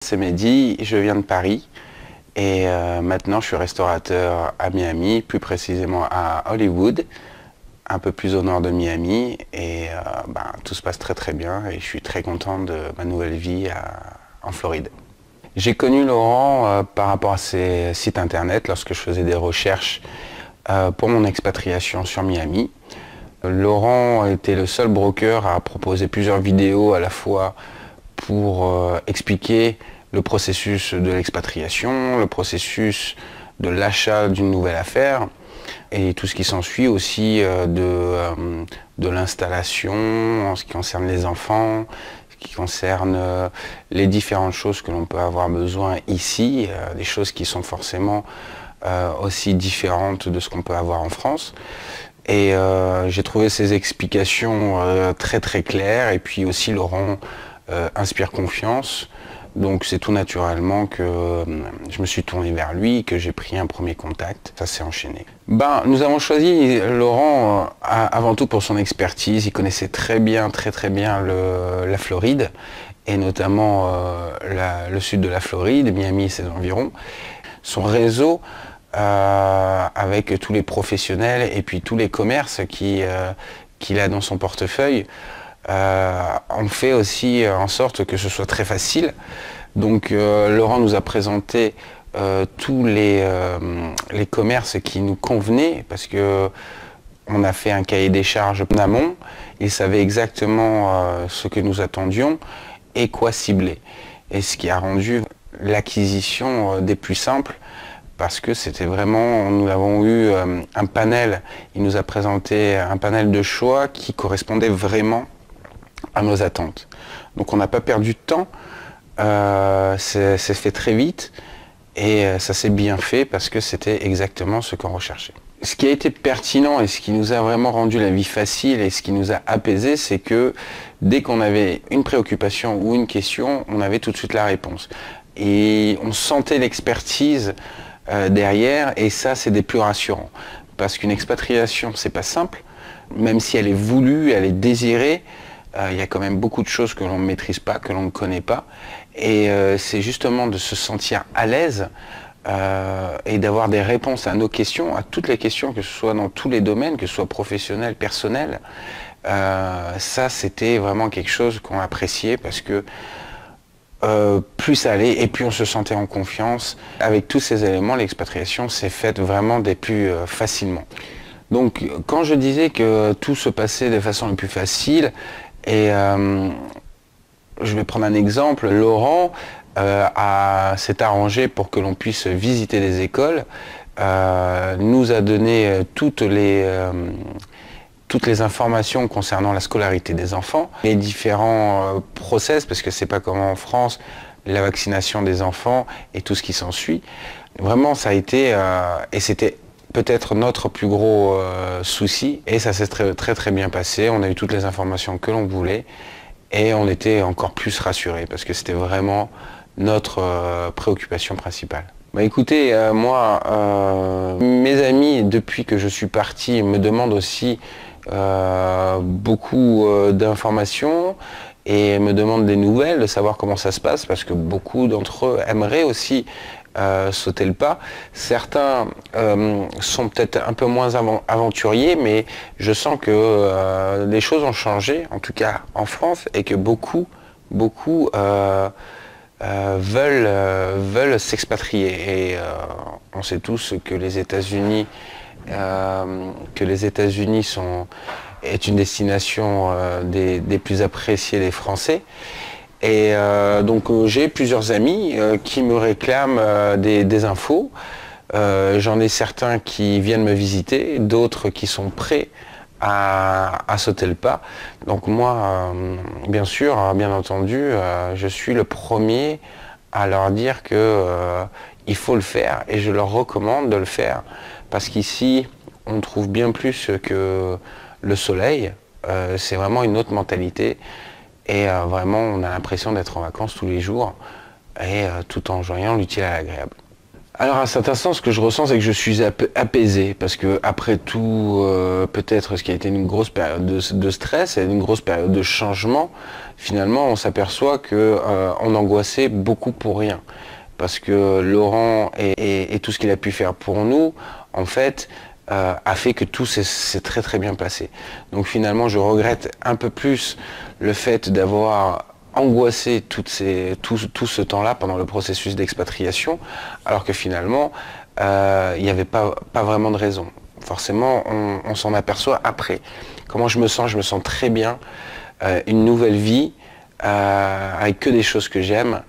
C'est Mehdi, je viens de Paris et maintenant je suis restaurateur à Miami, plus précisément à Hollywood, un peu plus au nord de Miami et tout se passe très bien et je suis très content de ma nouvelle vie en Floride. J'ai connu Laurent par rapport à ses sites internet lorsque je faisais des recherches pour mon expatriation sur Miami. Laurent était le seul broker à proposer plusieurs vidéos à la fois pour expliquer le processus de l'expatriation, le processus de l'achat d'une nouvelle affaire et tout ce qui s'ensuit aussi de l'installation en ce qui concerne les enfants, ce qui concerne les différentes choses que l'on peut avoir besoin ici, des choses qui sont forcément aussi différentes de ce qu'on peut avoir en France. Et j'ai trouvé ces explications très claires et puis aussi Laurent inspire confiance. Donc c'est tout naturellement que je me suis tourné vers lui, que j'ai pris un premier contact. Ça s'est enchaîné. Nous avons choisi Laurent avant tout pour son expertise. Il connaissait très bien la Floride et notamment le sud de la Floride, Miami et ses environs. Son réseau avec tous les professionnels et puis tous les commerces qu'il a dans son portefeuille on fait aussi en sorte que ce soit très facile. Donc Laurent nous a présenté tous les commerces qui nous convenaient parce que on a fait un cahier des charges en amont. Il savait exactement ce que nous attendions et quoi cibler. Et ce qui a rendu l'acquisition des plus simples parce que c'était vraiment, nous avons eu un panel, il nous a présenté un panel de choix qui correspondait vraiment à nos attentes. Donc on n'a pas perdu de temps, c'est fait très vite et ça s'est bien fait parce que c'était exactement ce qu'on recherchait. Ce qui a été pertinent et ce qui nous a vraiment rendu la vie facile et ce qui nous a apaisé, c'est que dès qu'on avait une préoccupation ou une question, on avait tout de suite la réponse. Et on sentait l'expertise derrière et ça c'est des plus rassurants. Parce qu'une expatriation c'est pas simple, même si elle est voulue, elle est désirée, il y a quand même beaucoup de choses que l'on ne maîtrise pas, que l'on ne connaît pas. Et c'est justement de se sentir à l'aise et d'avoir des réponses à nos questions, à toutes les questions, que ce soit dans tous les domaines, que ce soit professionnel, personnel. Ça, c'était vraiment quelque chose qu'on appréciait parce que plus ça allait et plus on se sentait en confiance. Avec tous ces éléments, l'expatriation s'est faite vraiment des plus facilement. Donc quand je disais que tout se passait de façon la plus facile, et je vais prendre un exemple, Laurent s'est arrangé pour que l'on puisse visiter des écoles, nous a donné toutes les informations concernant la scolarité des enfants, les différents process, parce que c'est pas comme en France, la vaccination des enfants et tout ce qui s'ensuit. Vraiment ça a été, et c'était peut-être notre plus gros souci, et ça s'est très bien passé. On a eu toutes les informations que l'on voulait et on était encore plus rassurés parce que c'était vraiment notre préoccupation principale. Écoutez, moi, mes amis, depuis que je suis parti, me demandent aussi beaucoup d'informations et me demandent des nouvelles, de savoir comment ça se passe parce que beaucoup d'entre eux aimeraient aussi sauter le pas. Certains sont peut-être un peu moins aventuriers, mais je sens que les choses ont changé, en tout cas en France, et que beaucoup veulent s'expatrier. Et on sait tous que les États-Unis est une destination des plus appréciées des Français. Et donc j'ai plusieurs amis qui me réclament des infos. J'en ai certains qui viennent me visiter, d'autres qui sont prêts à sauter le pas. Donc moi, bien sûr, bien entendu, je suis le premier à leur dire que il faut le faire et je leur recommande de le faire. Parce qu'ici, on trouve bien plus que le soleil. C'est vraiment une autre mentalité. Et vraiment, on a l'impression d'être en vacances tous les jours, et tout en joignant l'utile à l'agréable. Alors à cet instant, ce que je ressens, c'est que je suis apaisé, parce que après tout, peut-être ce qui a été une grosse période de stress et une grosse période de changement, finalement, on s'aperçoit que on angoissait beaucoup pour rien, parce que Laurent et tout ce qu'il a pu faire pour nous, en fait, a fait que tout s'est très très bien passé. Donc finalement, je regrette un peu plus le fait d'avoir angoissé tout ce temps-là pendant le processus d'expatriation, alors que finalement, il n'y avait pas vraiment de raison. Forcément, on s'en aperçoit après. Comment je me sens? Je me sens très bien. Une nouvelle vie, avec que des choses que j'aime.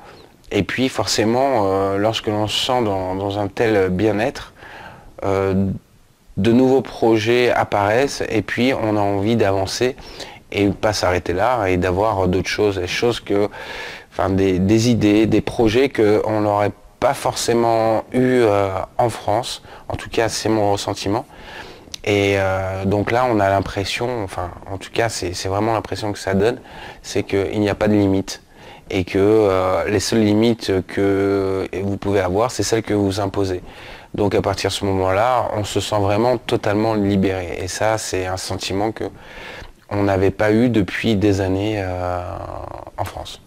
Et puis forcément, lorsque l'on se sent dans un tel bien-être, de nouveaux projets apparaissent et puis on a envie d'avancer et pas s'arrêter là et d'avoir d'autres choses, des idées, des projets qu'on n'aurait pas forcément eu en France. En tout cas, c'est mon ressentiment. Et donc là, on a l'impression, enfin, en tout cas, c'est vraiment l'impression que ça donne, c'est qu'il n'y a pas de limite. Et que les seules limites que vous pouvez avoir, c'est celles que vous imposez. Donc à partir de ce moment-là, on se sent vraiment totalement libéré. Et ça, c'est un sentiment que on n'avait pas eu depuis des années en France.